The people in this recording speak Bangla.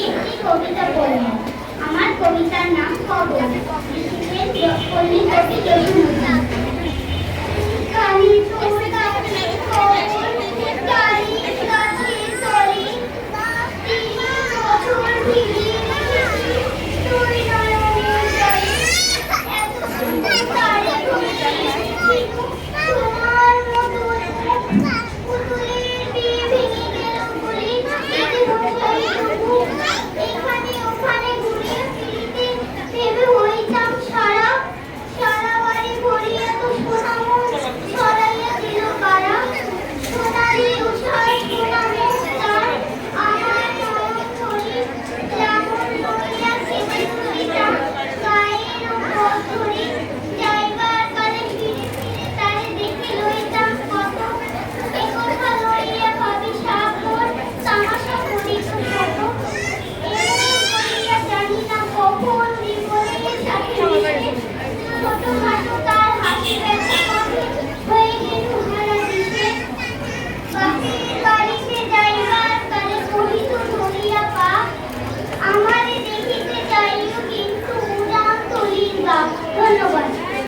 একটি কবিতা পড়ব। আমার কবিতার নাম কবর। লিখেছেন পল্লী কবি জসীমউদ্দীন। কালি তোর কাছে খবর, কালি কাছে তরি, ৩ বছর